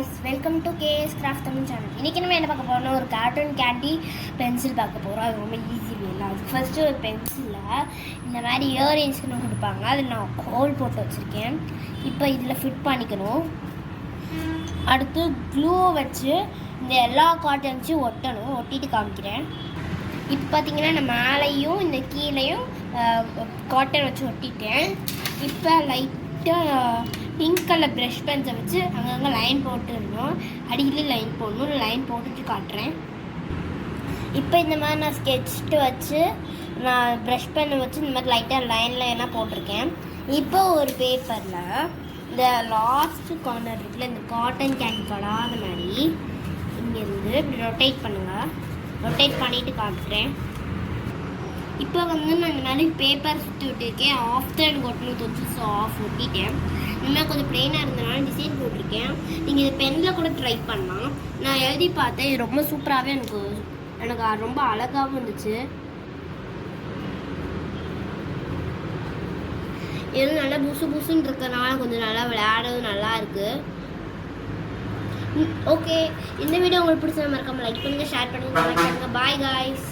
Guys, welcome to KS craft Tamil channel. இன்றைக்கி நம்ம என்ன பார்க்க போகிறோம்னா ஒரு கார்ட்டூன் கேண்டி பென்சில் பார்க்க போகிறோம். அது ரொம்ப ஈஸி வேலை. அதுக்கு ஃபஸ்ட்டு ஒரு பென்சிலில் இந்த மாதிரி இயரிங்ஸ்னு கொடுப்பாங்க. அதில் நான் ஹோல் போட்டு வச்சுருக்கேன். இப்போ இதில் ஃபிட் பண்ணிக்கணும். அடுத்து க்ளூவை வச்சு இந்த எல்லா காட்டன்ஸையும் ஒட்டிட்டு காமிக்கிறேன். இப்போ பார்த்தீங்கன்னா நான் மேலேயும் இந்த கீழேயும் காட்டன் வச்சு ஒட்டிட்டேன். இப்போ லைட்டாக பிங்க் கலர் ப்ரஷ் பென்ஸை வச்சு அங்கங்கே லைன் போட்டுருந்தோம். அடிக்கடி லைன் போடணும். லைன் போட்டுட்டு காட்டுறேன். இப்போ இந்த மாதிரி நான் ஸ்கெட்ச்ட்டு வச்சு நான் ப்ரஷ் பென்னை வச்சு இந்த மாதிரி லைட்டாக லைனாக போட்டிருக்கேன். இப்போ ஒரு பேப்பரில் இந்த லாஸ்ட் கார்னர் இருக்குல்ல, இந்த காட்டன் கேண்டி படாத மாதிரி இங்கேருந்து இப்படி ரொட்டேட் பண்ணுங்கள். ரொட்டேட் பண்ணிவிட்டு காட்டுறேன். இப்போ வந்து நான் இந்த மாதிரி பேப்பர் சுற்றி விட்டுருக்கேன். ஆஃப் தான் ஒட்டணும் தோச்சு, ஸோ ஆஃப் ஒட்டிட்டேன். இனிமேல் கொஞ்சம் ப்ளெயினாக இருந்தனால டிசைன் போட்டிருக்கேன். நீங்கள் இதை பெனில் கூட ட்ரை பண்ணலாம். நான் எழுதி பார்த்தேன். இது ரொம்ப சூப்பராகவே எனக்கு ரொம்ப அழகாகவும் இருந்துச்சு. இது நல்லா புசுன்னு இருக்கிறனால கொஞ்சம் நல்லா விளையாடவும் நல்லா இருக்குது. ஓகே, இந்த வீடியோ உங்களுக்கு பிடிச்ச மறக்காம லைக் பண்ணுங்கள், ஷேர் பண்ணுங்கள், கமெண்ட் பண்ணுங்கள். Bye guys.